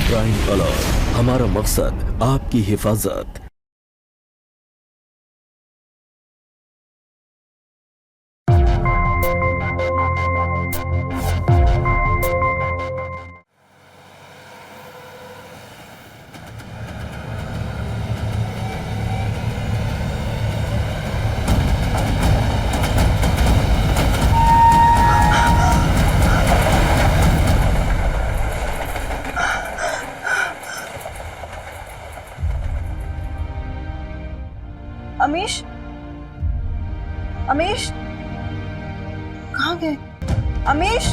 Prime alert, हमारा मकसद आपकी हिफाजत। अमीश, अमीश कहाँ गए? अमीश,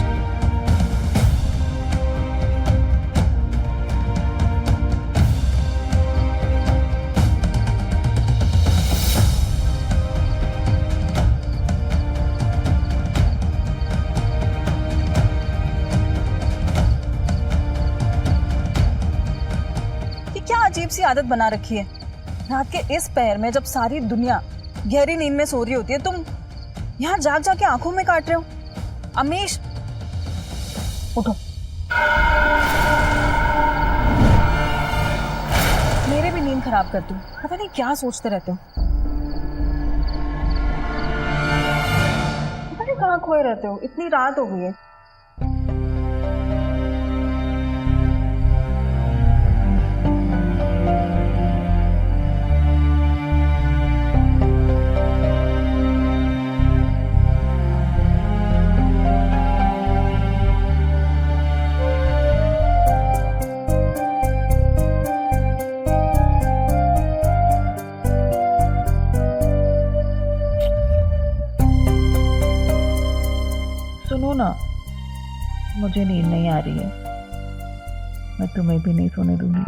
ये क्या अजीब सी आदत बना रखी है। रात के इस पहर में जब सारी दुनिया गहरी नींद में सो रही होती है, तुम यहाँ जाग जाके आंखों में काट रहे हो। अमीश, उठो। मेरे भी नींद खराब करती हो, पता नहीं क्या सोचते रहते हो। पता नहीं कहाँ खोए रहते हो, इतनी रात हो गई है। सुनो ना, मुझे नींद नहीं आ रही है, मैं तुम्हें भी नहीं सोने दूंगी।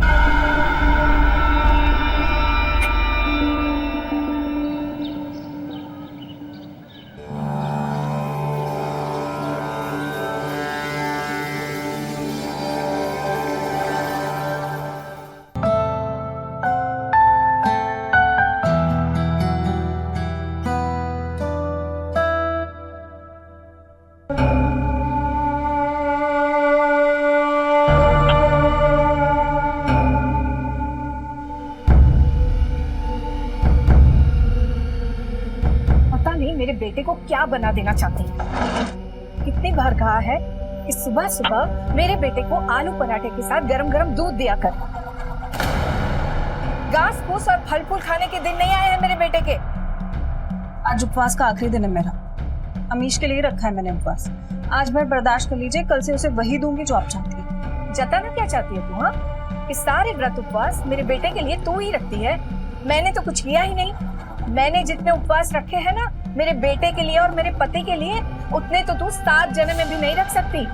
मेरे बेटे को क्या बना देना चाहती है। कितनी बार कहा है कि सुबह सुबह मेरे बेटे को आलू पराठे के साथ गरम गरम दूध दिया कर। घास फूस और फल फूल खाने के दिन नहीं आए हैं मेरे बेटे के। आज उपवास का आखिरी दिन है मेरा। अमीश के लिए रखा है मैंने उपवास। आज भर बर्दाश्त कर लीजिए, कल से उसे वही दूंगी जो आप चाहती है। जताना क्या चाहती है तू? हाँ, कि सारे व्रत उपवास मेरे बेटे के लिए तू ही रखती है। मैंने तो कुछ किया ही नहीं। मैंने जितने उपवास रखे हैं ना मेरे बेटे के लिए और मेरे पति के लिए, उतने तो तू 7 जन्म में भी नहीं रख सकती।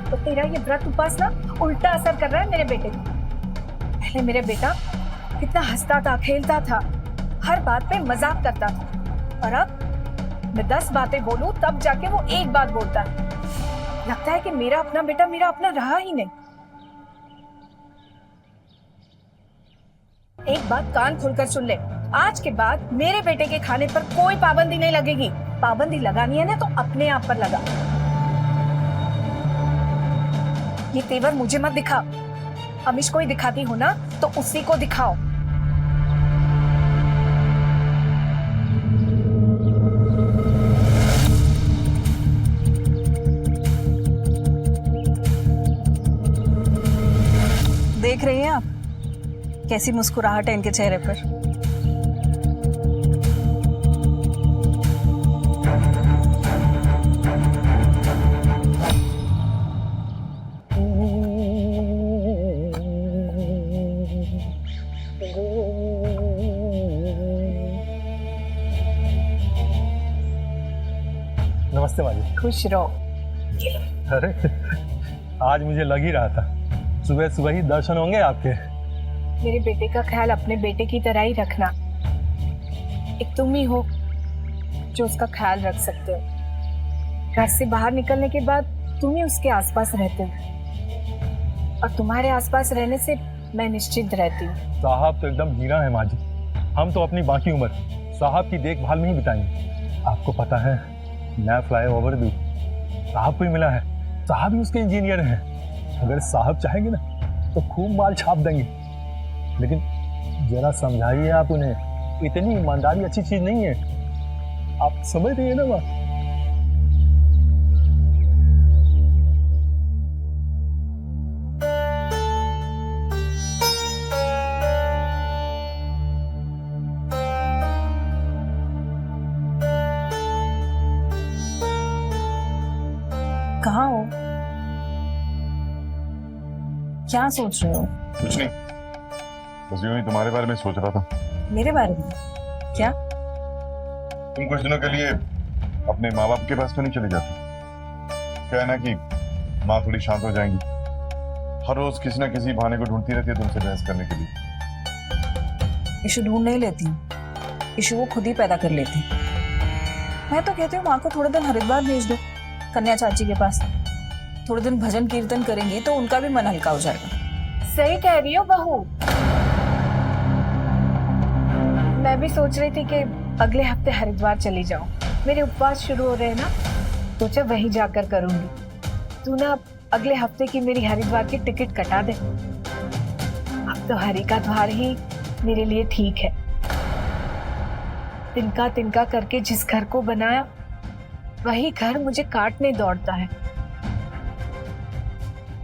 तो तेरा ये व्रत उपवास ना उल्टा असर कर रहा है मेरे बेटे को। पहले मेरे बेटा कितना हंसता था, खेलता था, हर बात पे मजाक करता था, और अब मैं 10 बातें बोलूं तब जाके वो एक बात बोलता है। लगता है कि मेरा अपना बेटा मेरा अपना रहा ही नहीं। एक बात कान खोलकर सुन ले, आज के बाद मेरे बेटे के खाने पर कोई पाबंदी नहीं लगेगी। पाबंदी लगानी है ना तो अपने आप पर लगा। ये तेवर मुझे मत दिखा। अमीश को ही दिखाती हो ना तो उसी को दिखाओ। देख रही हैं आप कैसी मुस्कुराहट है इनके चेहरे पर। नमस्ते माँ जी। खुश रहो। अरे आज मुझे लग ही रहा था सुबह सुबह ही दर्शन होंगे आपके। मेरे बेटे का ख्याल अपने बेटे की तरह ही रखना। एक तुम ही हो जो उसका ख्याल रख सकते हो। घर से बाहर निकलने के बाद तुम ही उसके आसपास रहते हो, और तुम्हारे आसपास रहने से मैं निश्चिंत रहती हूँ। साहब तो एकदम हीरा है माँ जी। हम तो अपनी बाकी उम्र साहब की देखभाल में ही बिताएंगे। आपको पता है नया फ्लाईओवर भी साहब को ही मिला है। साहब ही उसके इंजीनियर हैं। अगर साहब चाहेंगे ना तो खूब माल छाप देंगे, लेकिन जरा समझाइए आप उन्हें, इतनी ईमानदारी अच्छी चीज नहीं है। आप समझ रही है ना बात? कहाँ हो? क्या सोच रहे हो? कुछ नहीं, बस यूं ही तुम्हारे बारे में सोच रहा था। मेरे बारे में? क्या? तुम कुछ दिनों के लिए अपने माँ बाप के पास तो नहीं चली जाती? क्या है ना कि माँ थोड़ी शांत हो जाएंगी। हर रोज किसी ना किसी बहाने को ढूंढती रहती है तुमसे बहस करने के लिए। इशू ढूंढ नहीं लेती हूँ, इशू वो खुद ही पैदा कर लेती। मैं तो कहती हूँ माँ को थोड़े दिन हरिद्वार भेज दो, कन्या चाची के पास। थोड़े दिन भजन कीर्तन करेंगी तो उनका भी मन हल्का हो जाएगा। सही कह रही हो बहू। मैं भी सोच रही थी कि अगले हफ्ते हरिद्वार चली जाऊं। मेरे उपवास शुरू हो रहे हैं ना, सोचा वहीं जाकर करूंगी। तू ना अगले हफ्ते की मेरी हरिद्वार की टिकट कटा दे। अब तो हरि का द्वार ही मेरे लिए ठीक है। तिनका तिनका करके जिस घर को बनाया वही घर मुझे काटने दौड़ता है।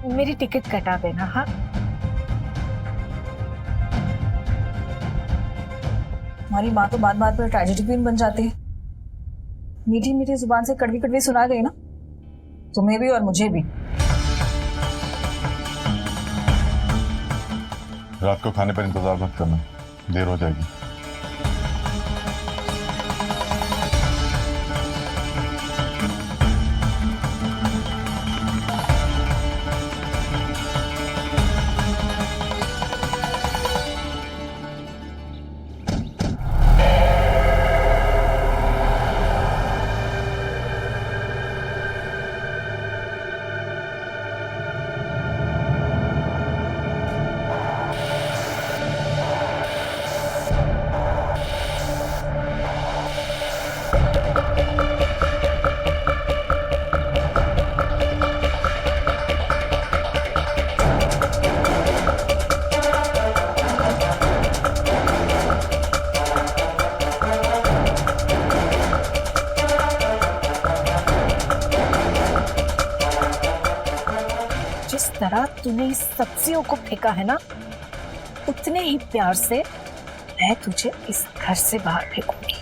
मेरी टिकट कटा देना। हाँ, हमारी माँ तो बात बात पर ट्रेजेडी क्वीन बन जाती है। मीठी मीठी जुबान से कड़वी कड़वी सुना गई ना, तुम्हें भी और मुझे भी। रात को खाने पर इंतजार मत करना, देर हो जाएगी। जिस तरह तूने इस सब्जियों को फेंका है ना, उतने ही प्यार से मैं तुझे इस घर से बाहर फेंकूंगी।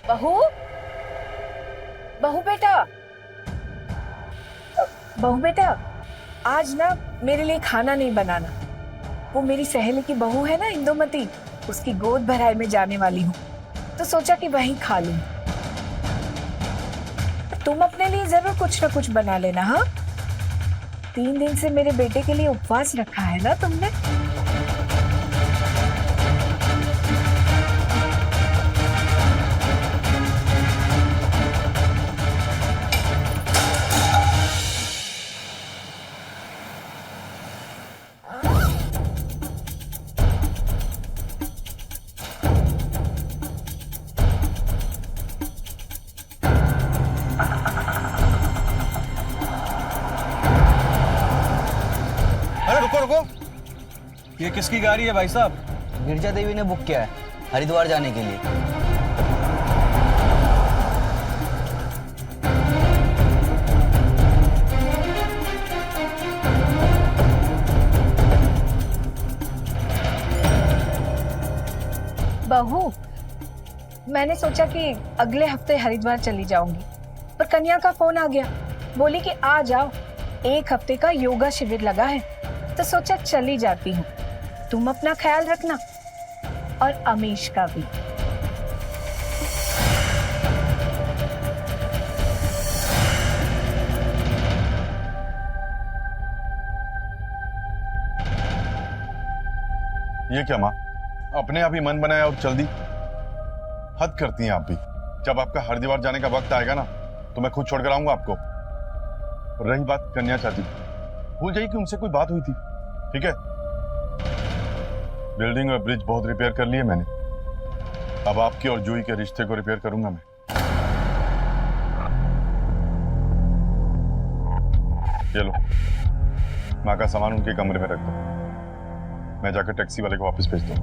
बहू, बहू बेटा, बहू बेटा, आज ना मेरे लिए खाना नहीं बनाना। वो मेरी सहेली की बहू है ना इंदुमती, उसकी गोद भराई में जाने वाली हूँ, तो सोचा कि वहीं खा लूं। तुम अपने लिए जरूर कुछ ना कुछ बना लेना। हाँ, 3 दिन से मेरे बेटे के लिए उपवास रखा है ना तुमने। अरे रुको रुको, ये किसकी गाड़ी है भाई साहब? गिरजा देवी ने बुक किया है हरिद्वार जाने के लिए। बहू, मैंने सोचा कि अगले हफ्ते हरिद्वार चली जाऊंगी, पर कन्या का फोन आ गया। बोली कि आ जाओ, 1 हफ्ते का योगा शिविर लगा है, तो सोचा चली जाती हूँ। तुम अपना ख्याल रखना और अमीश का भी। ये क्या माँ, अपने आप ही मन बनाया और चल दी? हद करती हैं आप भी। जब आपका हरिद्वार जाने का वक्त आएगा ना, तो मैं खुद छोड़कर आऊंगा आपको। रही बात कन्या चाची, भूल जाइए कि उनसे कोई बात हुई थी, ठीक है? बिल्डिंग और ब्रिज बहुत रिपेयर कर लिए मैंने, अब आपके और जूही के रिश्ते को रिपेयर करूंगा मैं। ये लो, माँ का सामान उनके कमरे में रख दो। मैं जाकर टैक्सी वाले को वापस भेज दूँ।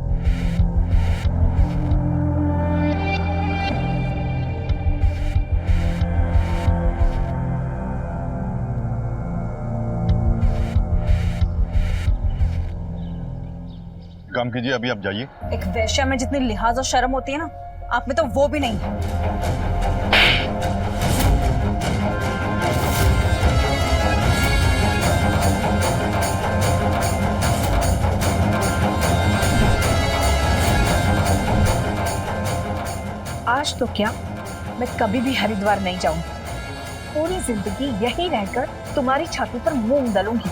काम कीजिए, अभी आप जाइए। एक वेश्या में जितनी लिहाज और शर्म होती है ना, आप में तो वो भी नहीं है। आज तो क्या, मैं कभी भी हरिद्वार नहीं जाऊंगी। पूरी जिंदगी यहीं रहकर तुम्हारी छाती पर मूंग दलूंगी।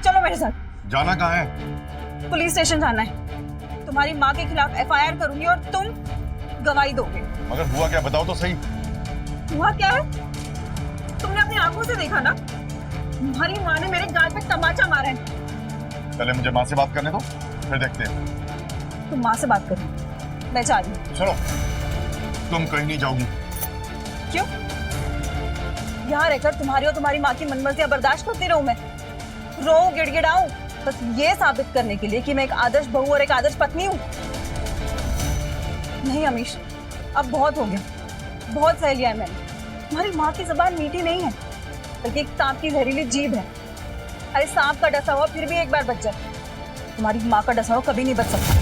चलो मेरे साथ। जाना कहाँ है? पुलिस स्टेशन जाना है। तुम्हारी माँ के खिलाफ FIR करूंगी और तुम गवाही दोगे। मगर हुआ क्या, बताओ तो सही। हुआ क्या है? तुमने अपनी आंखों से देखा ना, तुम्हारी माँ ने मेरे गाल पे तमाचा मारा है। पहले मुझे माँ से बात करने दो, फिर देखते हैं। तुम माँ से बात करो, मैं जा रही हूँ। चलो, तुम कहीं नहीं जाओगी। क्यों? यहाँ रहकर तुम्हारी और तुम्हारी माँ की मनमर्जियां बर्दाश्त करती रहूं मैं? रो गिड़गिड़ाऊं बस ये साबित करने के लिए कि मैं एक आदर्श बहू और एक आदर्श पत्नी हूँ? नहीं अमीश, अब बहुत हो गया, बहुत सह लिया है मैंने। तुम्हारी माँ की जुबान मीठी नहीं है, बल्कि एक सांप की जहरीली जीभ है। अरे सांप का डसा हुआ फिर भी एक बार बच जाए, तुम्हारी माँ का डसा हुआ कभी नहीं बच सकता।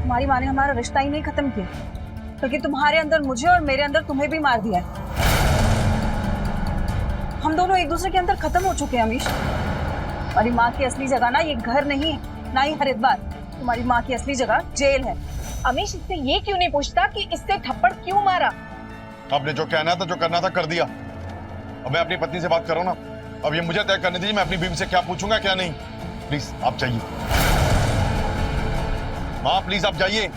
तुम्हारी माँ ने हमारा रिश्ता ही नहीं खत्म किया, बल्कि तुम्हारे अंदर मुझे और मेरे अंदर तुम्हें भी मार दिया है। हम दोनों एक दूसरे के अंदर खत्म हो चुके हैं अमीश। तुम्हारी माँ की असली जगह ना ये घर नहीं है, ना ही हरिद्वार। तुम्हारी माँ की असली जगह जेल है। अमीश इससे ये क्यों नहीं पूछता कि इससे थप्पड़ क्यों मारा? आपने जो कहना था, जो करना था, कर दिया। अब मैं अपनी पत्नी से बात करूँ ना, अब ये मुझे तय करने दीजिए मैं अपनी बीवी से क्या पूछूंगा क्या नहीं। प्लीज आप जाइए। माँ प्लीज आप जाइए।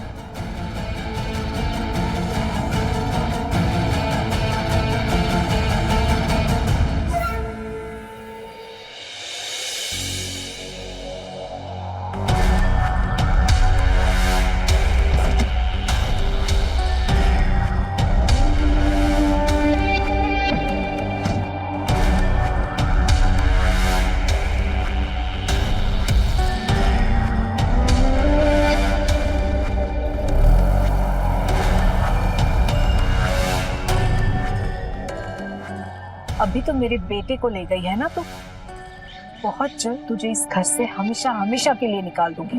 अभी तो मेरे बेटे को ले गई है ना, तो बहुत जल्द तुझे इस घर से हमेशा हमेशा के लिए निकाल दूंगी।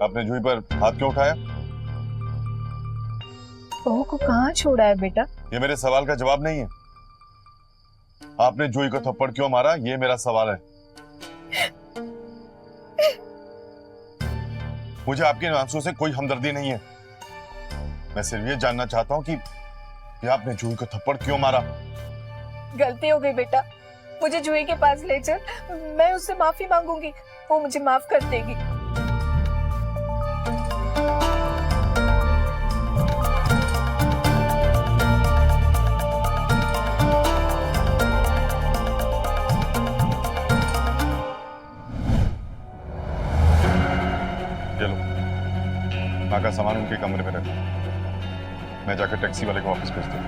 आपने जूही पर हाथ क्यों उठाया? बहू को कहाँ छोड़ा है बेटा? ये मेरे सवाल का जवाब नहीं है। आपने जूही को थप्पड़ क्यों मारा, ये मेरा सवाल है। मुझे आपके इन आंसुओं से कोई हमदर्दी नहीं है। मैं सिर्फ ये जानना चाहता हूँ कि आपने जूही को थप्पड़ क्यों मारा। गलती हो गई बेटा, मुझे जूही के पास ले चल, मैं उससे माफी मांगूंगी, वो मुझे माफ कर देगी। चलो, माँ का सामान उनके कमरे में रख दो। मैं जाकर टैक्सी वाले को वापस भेज दूँ।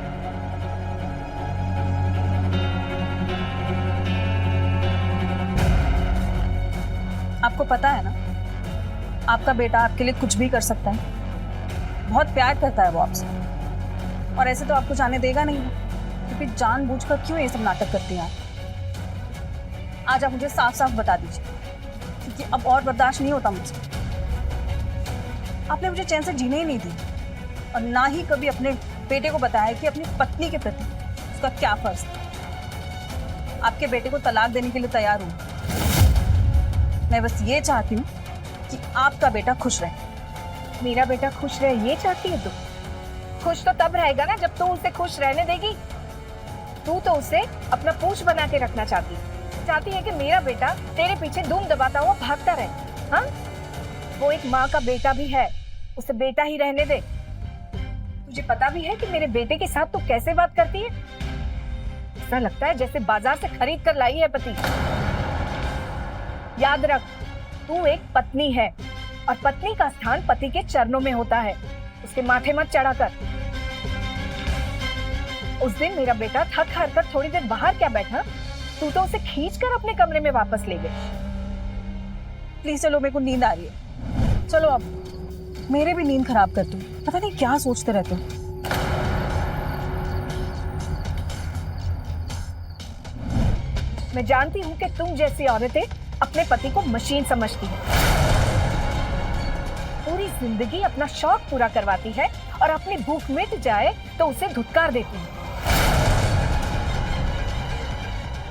आपको पता है ना, आपका बेटा आपके लिए कुछ भी कर सकता है। बहुत प्यार करता है वो आपसे, और ऐसे तो आपको जाने देगा नहीं, क्योंकि जानबूझकर क्यों ये सब नाटक करती हैं आप? आज आप मुझे साफ साफ बता दीजिए, क्योंकि अब और बर्दाश्त नहीं होता मुझसे। आपने मुझे चैन से जीने ही नहीं दी, और ना ही कभी अपने बेटे को बताया कि अपनी पत्नी के प्रति उसका क्या फर्ज है। आपके बेटे को तलाक देने के लिए तैयार हूं। मैं बस ये चाहती हूँ कि आपका बेटा खुश रहे। मेरा बेटा खुश रहे ये चाहती है तू? खुश तो तब रहेगा ना जब तू उसे खुश रहने देगी। तू तो उसे अपना पूछ बना के रखना चाहती है कि मेरा बेटा तेरे पीछे धूम दबाता हुआ भागता रहे। हाँ, वो एक माँ का बेटा भी है, उसे बेटा ही रहने दे। तुझे पता भी है कि मेरे बेटे के साथ तू कैसे बात करती है? ऐसा लगता है जैसे बाजार से खरीद कर लाई है पति। याद रख, तू एक पत्नी है और पत्नी का स्थान पति के चरणों में होता है, उसके माथे मत चढ़ा कर। उस दिन मेरा बेटा थक हार कर थोड़ी देर बाहर क्या बैठा, तू तो उसे खींच कर अपने कमरे में वापस ले गई। प्लीज चलो, मेरे को नींद आ रही है। चलो अब, मेरे भी नींद खराब कर तू। पता नहीं क्या सोचते रहते हो। मैं जानती हूँ कि तुम जैसी औरतें अपने पति को मशीन समझती हैं। पूरी जिंदगी अपना शौक पूरा करवाती है और अपनी भूख मिट जाए तो उसे धुतकार देती है।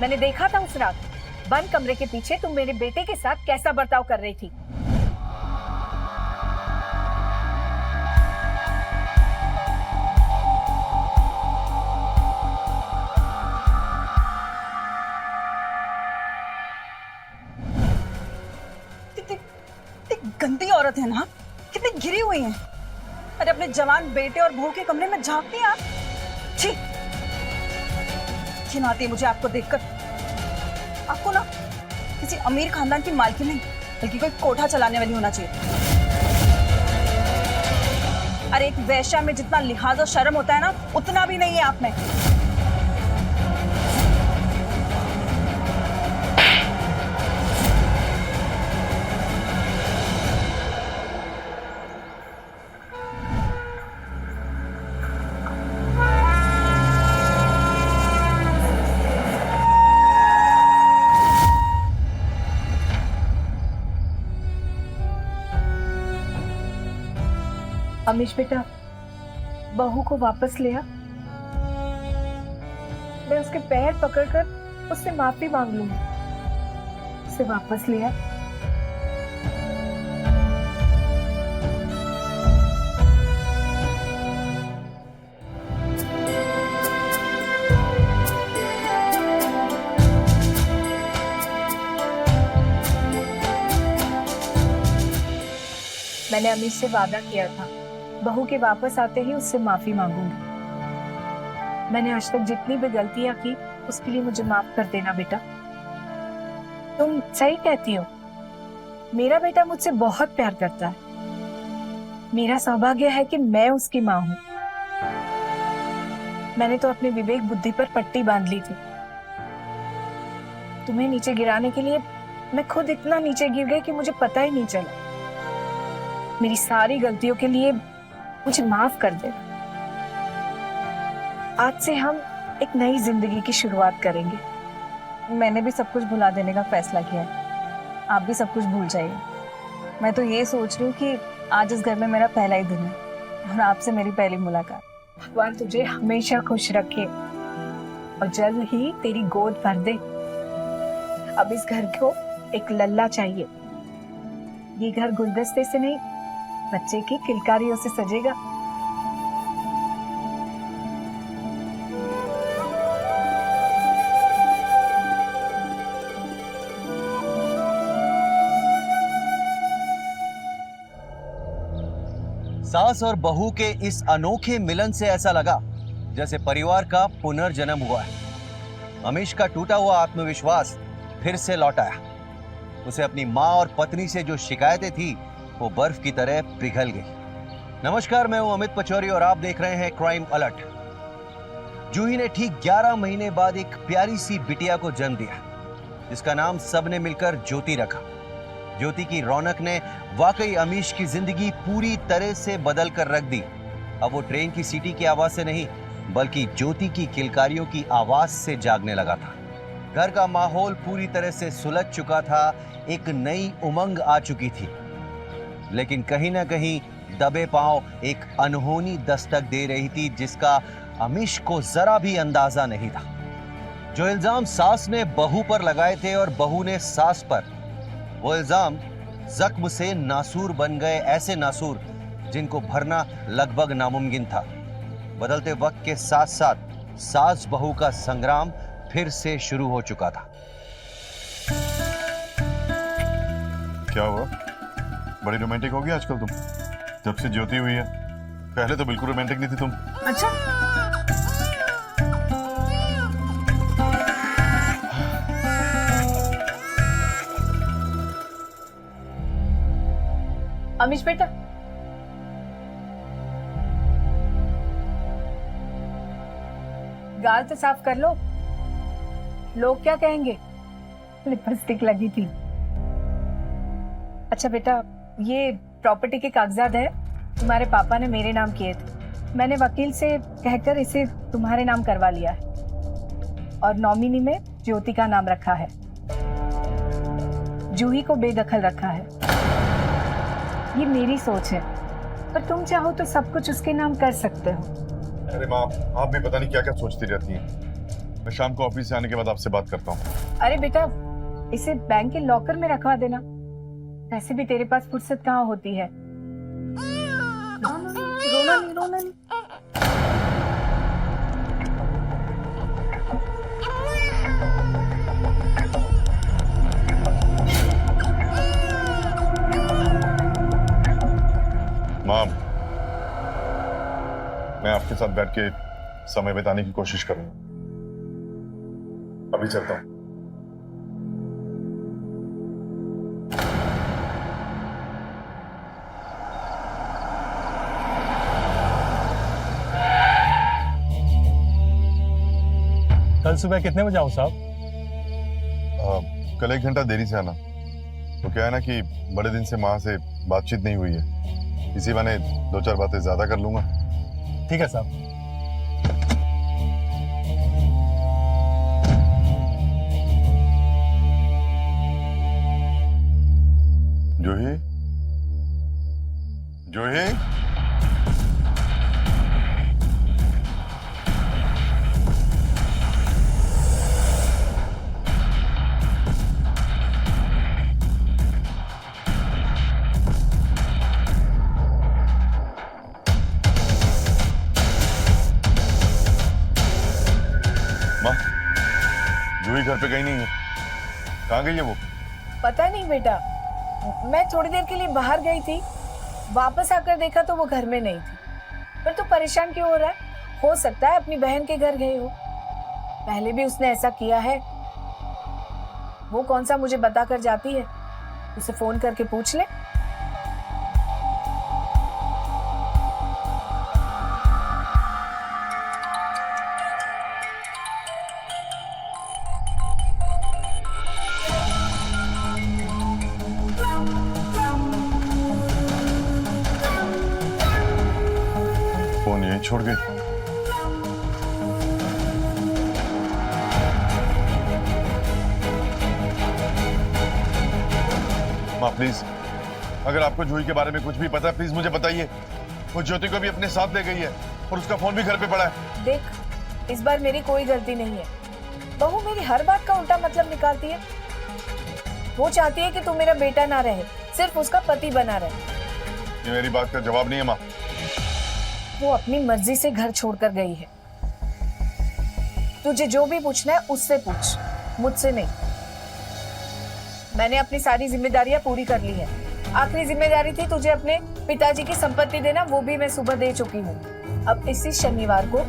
मैंने देखा था उस रात बंद कमरे के पीछे तुम मेरे बेटे के साथ कैसा बर्ताव कर रही थी। कितनी गंदी औरत है ना, कितनी गिरी हुई है। अरे अपने जवान बेटे और बहू के कमरे में झांकती हैं आप। छी, घिन आती है मुझे आपको देखकर। आपको ना किसी अमीर खानदान की मालकिन नहीं, बल्कि कोई कोठा चलाने वाली होना चाहिए। अरे एक वैश्या में जितना लिहाज और शर्म होता है ना, उतना भी नहीं है आप में। अमीश बेटा, बहू को वापस ले आ। मैं उसके पैर पकड़कर उससे माफी मांग लूंगी। उसे वापस ले आ। मैंने अमीश से वादा किया था बहू के वापस आते ही उससे माफी मांगूंगी। मैंने आज तक जितनी भी गलतियां की उसके लिए मुझे माफ कर देना बेटा। तुम सही कहती हो, मेरा बेटा मुझसे बहुत प्यार करता है। मेरा सौभाग्य है कि मैं उसकी माँ हूँ। मैंने तो अपने विवेक बुद्धि पर पट्टी बांध ली थी। तुम्हें नीचे गिराने के लिए मैं खुद इतना नीचे गिर गई कि मुझे पता ही नहीं चला। मेरी सारी गलतियों के लिए मुझे माफ कर दे। आज से हम एक नई जिंदगी की शुरुआत करेंगे। मैंने भी सब कुछ भुला देने का फैसला किया है। आप भी सब कुछ भूल जाइए। मैं तो ये सोच रही हूँ कि आज इस घर में मेरा पहला ही दिन है और आपसे मेरी पहली मुलाकात। भगवान तुझे हमेशा खुश रखे और जल्द ही तेरी गोद भर दे। अब इस घर को एक लल्ला चाहिए। ये घर गुलदस्ते से नहीं, बच्चे की किलकारियों से सजेगा। सास और बहू के इस अनोखे मिलन से ऐसा लगा जैसे परिवार का पुनर्जन्म हुआ है। अमीश का टूटा हुआ आत्मविश्वास फिर से लौट आया। उसे अपनी माँ और पत्नी से जो शिकायतें थी वो बर्फ की तरह पिघल गई। नमस्कार, मैं हूं अमित पचौरी और आप देख रहे हैं क्राइम अलर्ट। जूही ने ठीक 11 महीने बाद एक प्यारी सी बिटिया को जन्म दिया, जिसका नाम सबने मिलकर ज्योति रखा। ज्योति की रौनक ने वाकई अमीश की जिंदगी पूरी तरह से बदल कर रख दी। अब वो ट्रेन की सीटी की आवाज से नहीं, बल्कि ज्योति की किलकारियों की आवाज से जागने लगा था। घर का माहौल पूरी तरह से सुलझ चुका था, एक नई उमंग आ चुकी थी। लेकिन कहीं ना कहीं दबे पांव एक अनहोनी दस्तक दे रही थी, जिसका अमीश को जरा भी अंदाजा नहीं था। जो इल्जाम सास ने बहू पर लगाए थे और बहू ने सास पर, वो इल्जाम जख्म से नासूर बन गए, ऐसे नासूर जिनको भरना लगभग नामुमकिन था। बदलते वक्त के साथ साथ सास बहू का संग्राम फिर से शुरू हो चुका था। क्या हुआ? बड़ी रोमांटिक हो गई आजकल तुम, जब से ज्योति हुई है। पहले तो बिल्कुल रोमांटिक नहीं थी तुम। अच्छा, अमीश बेटा, गाल तो साफ कर लो, लोग क्या कहेंगे? लिपस्टिक लगी थी। अच्छा बेटा, ये प्रॉपर्टी के कागजात है, तुम्हारे पापा ने मेरे नाम किए थे। मैंने वकील से कहकर इसे तुम्हारे नाम करवा लिया है और नॉमिनी में ज्योति का नाम रखा है। जूही को बेदखल रखा है। ये मेरी सोच है, पर तुम चाहो तो सब कुछ उसके नाम कर सकते हो। अरे माँ, आप भी पता नहीं क्या क्या सोचती रहती हैं। मैं शाम को ऑफिस से आने के बाद आपसे बात करता हूँ। अरे बेटा, इसे बैंक के लॉकर में रखवा देना। वैसे भी तेरे पास फुर्सत कहाँ होती है। रोना नहीं, रोना नहीं। माँ, मैं आपके साथ बैठ के समय बिताने की कोशिश करूंगा। अभी चलता हूँ। कल सुबह कितने बजे आऊं साहब? कल 1 घंटा देरी से आना। तो क्या है ना कि बड़े दिन से माँ से बातचीत नहीं हुई है, इसी बहाने 2-4 बातें ज्यादा कर लूंगा। ठीक है साहब। जूही, जूही, माँ, जूही घर पे कहीं नहीं है। कहाँ गई है वो? पता नहीं बेटा, मैं थोड़ी देर के लिए बाहर गई थी, वापस आकर देखा तो वो घर में नहीं थी। पर तू परेशान क्यों हो रहा है? हो सकता है अपनी बहन के घर गई हो। पहले भी उसने ऐसा किया है। वो कौन सा मुझे बता कर जाती है, उसे फोन करके पूछ ले। फोन यहीं छोड़ गई। माँ प्लीज, अगर आपको जूही के बारे में कुछ भी पता है, प्लीज मुझे बताइए। वो ज्योति को भी अपने साथ ले गई है और उसका फोन भी घर पे पड़ा है। देख, इस बार मेरी कोई गलती नहीं है। बहू मेरी हर बात का उल्टा मतलब निकालती है। वो चाहती है कि तू मेरा बेटा ना रहे, सिर्फ उसका पति बना रहे। ये मेरी बात का जवाब नहीं है माँ। वो अपनी मर्जी से घर छोड़कर गई है। तुझे जो भी पूछना है उससे पूछ, मुझसे नहीं। मैंने अपनी सारी जिम्मेदारियां पूरी कर ली है। आखिरी जिम्मेदारी थी तुझे अपने पिताजी की संपत्ति देना, वो भी मैं सुबह दे चुकी हूँ। अब इसी शनिवार को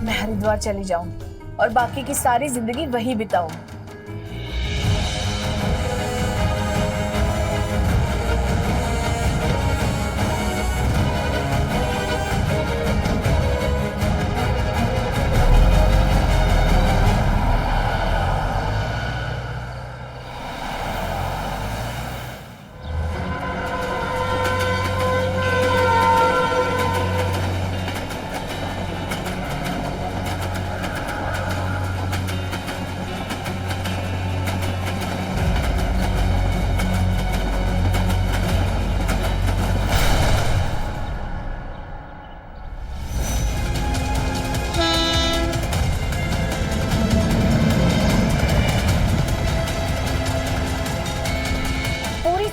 मैं हरिद्वार चली जाऊंगी और बाकी की सारी जिंदगी वही बिताऊंगी।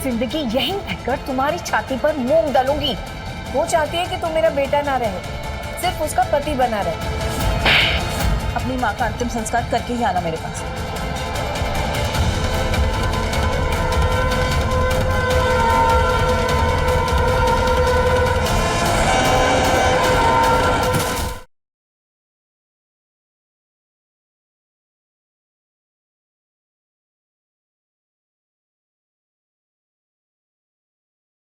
जिंदगी यहीं रहकर तुम्हारी छाती पर मूंग डालूंगी। वो चाहती है कि तुम मेरा बेटा ना रहे, सिर्फ उसका पति बना रहे। अपनी माँ का अंतिम संस्कार करके ही आना मेरे पास।